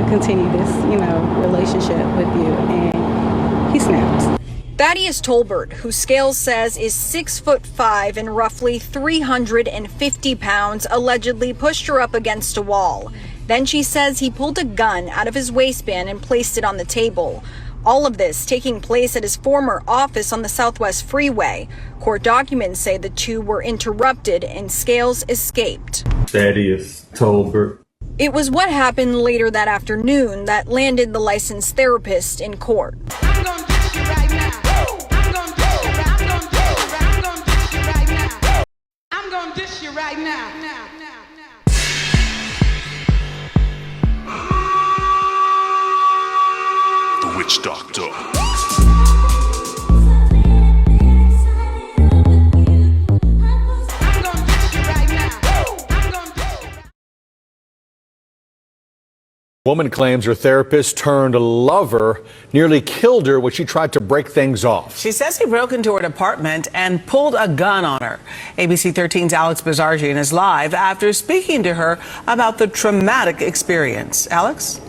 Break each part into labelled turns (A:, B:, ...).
A: to continue this, relationship with you. And he snapped.
B: Thaddeus Tolbert, who Scales says is 6'5" and roughly 350 pounds, allegedly pushed her up against a wall. Then she says he pulled a gun out of his waistband and placed it on the table. All of this taking place at his former office on the Southwest Freeway. Court documents say the two were interrupted and Scales escaped.
C: Thaddeus Tolbert.
B: It was what happened later that afternoon that landed the licensed therapist in court.
D: I'm gonna dish you right now. I'm gonna dish you right now. I'm gonna dish you right now.
E: The Witch Doctor.
F: Woman claims her therapist turned lover nearly killed her when she tried to break things off.
G: She says he broke into her apartment and pulled a gun on her. ABC 13's Alex Bazargian is live after speaking to her about the traumatic experience. Alex?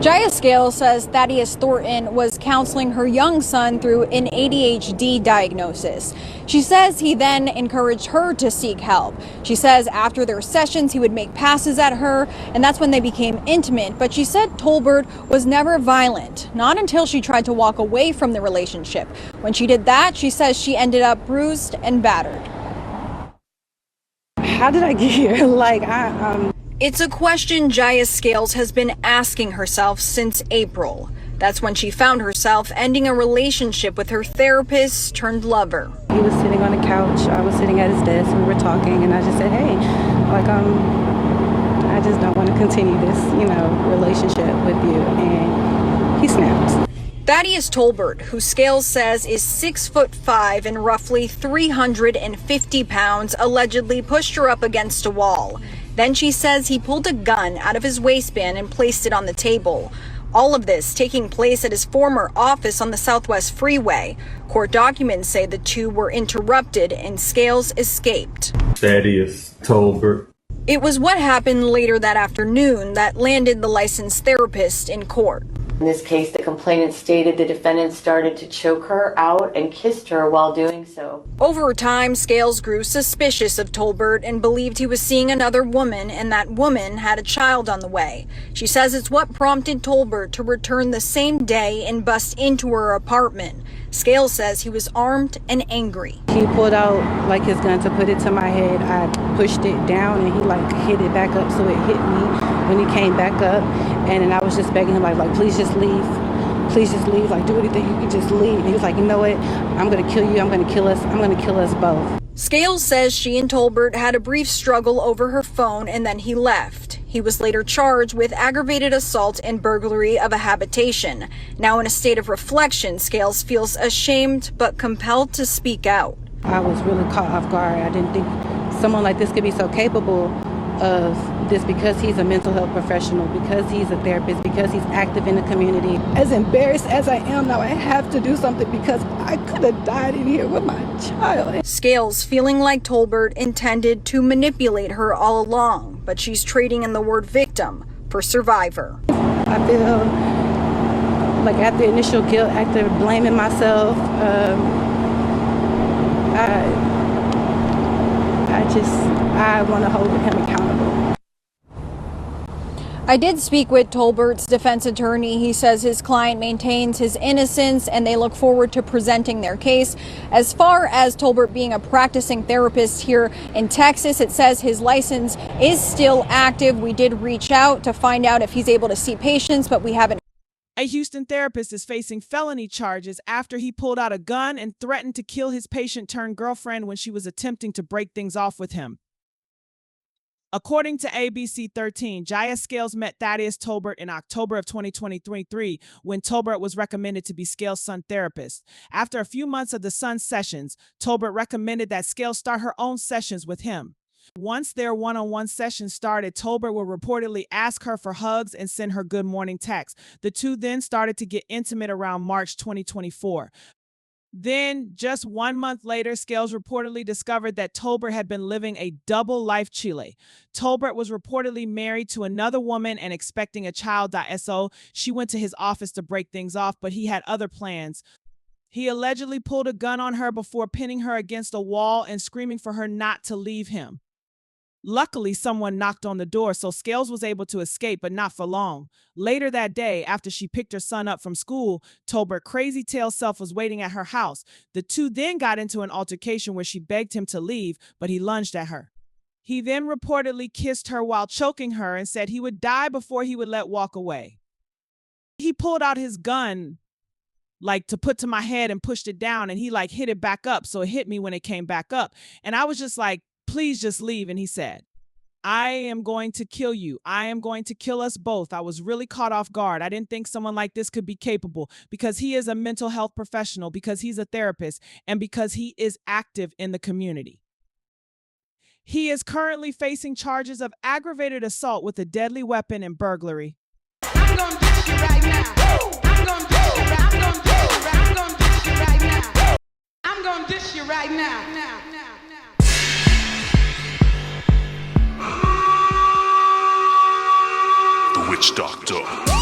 B: Jhyah Scales says Thaddeus Thornton was counseling her young son through an ADHD diagnosis. She says he then encouraged her to seek help. She says after their sessions, he would make passes at her, and that's when they became intimate. But she said Tolbert was never violent, not until she tried to walk away from the relationship. When she did that, she says she ended up bruised and battered.
A: How did I get here?
B: It's a question Jhyah Scales has been asking herself since April. That's when she found herself ending a relationship with her therapist turned lover.
A: He was sitting on the couch. I was sitting at his desk. We were talking, and I just said, hey, I just don't want to continue this, relationship with you. And he snapped.
B: Thaddeus Tolbert, who Scales says is 6'5" and roughly 350 pounds, allegedly pushed her up against a wall. Then she says he pulled a gun out of his waistband and placed it on the table. All of this taking place at his former office on the Southwest Freeway. Court documents say the two were interrupted and Scales escaped.
C: Thaddeus Tolbert.
B: It was what happened later that afternoon that landed the licensed therapist in court.
H: In this case, the complainant stated the defendant started to choke her out and kissed her while doing so.
B: Over time, Scales grew suspicious of Tolbert and believed he was seeing another woman, and that woman had a child on the way. She says it's what prompted Tolbert to return the same day and bust into her apartment. Scales says he was armed and angry.
A: He pulled out his gun to put it to my head. I pushed it down and he hit it back up, so it hit me when he came back up. And then I was just begging him please just leave. Please just leave. Do anything. You can just leave. And he was like, you know what? I'm going to kill you. I'm going to kill us. I'm going to kill us both.
B: Scales says she and Tolbert had a brief struggle over her phone and then he left. He was later charged with aggravated assault and burglary of a habitation. Now in a state of reflection, Scales feels ashamed but compelled to speak out.
A: I was really caught off guard. I didn't think someone like this could be so capable of this because he's a mental health professional, because he's a therapist, because he's active in the community. As embarrassed as I am now, I have to do something because I could have died in here with my child.
B: Scales feeling like Tolbert intended to manipulate her all along, but she's trading in the word victim for survivor.
A: I feel like after initial guilt, after blaming myself, I want to hold him accountable.
B: I did speak with Tolbert's defense attorney. He says his client maintains his innocence and they look forward to presenting their case. As far as Tolbert being a practicing therapist here in Texas, it says his license is still active. We did reach out to find out if he's able to see patients, but we haven't.
I: A Houston therapist is facing felony charges after he pulled out a gun and threatened to kill his patient-turned-girlfriend when she was attempting to break things off with him. According to ABC 13, Jhyah Scales met Thaddeus Tolbert in October of 2023 when Tolbert was recommended to be Scales' son therapist. After a few months of the son's sessions, Tolbert recommended that Scales start her own sessions with him. Once their one-on-one session started, Tolbert would reportedly ask her for hugs and send her good morning texts. The two then started to get intimate around March 2024. Then, just 1 month later, Scales reportedly discovered that Tolbert had been living a double life chile. Tolbert was reportedly married to another woman and expecting a child.So. She went to his office to break things off, but he had other plans. He allegedly pulled a gun on her before pinning her against a wall and screaming for her not to leave him. Luckily, someone knocked on the door, so Scales was able to escape, but not for long. Later that day, after she picked her son up from school, Tolbert's crazy tail self was waiting at her house. The two then got into an altercation where she begged him to leave, but he lunged at her. He then reportedly kissed her while choking her and said he would die before he would let walk away. He pulled out his gun, to put to my head and pushed it down, and he hit it back up, so it hit me when it came back up. And I was just like, please just leave. And he said, I am going to kill you. I am going to kill us both. I was really caught off guard. I didn't think someone like this could be capable, because he is a mental health professional, because he's a therapist, and because he is active in the community. He is currently facing charges of aggravated assault with a deadly weapon and burglary.
D: I'm gonna dish you right now. I'm gonna dish you right. I'm gonna dish you right. I'm gonna dish you right now. I'm gonna dish you right now.
E: The Witch Doctor.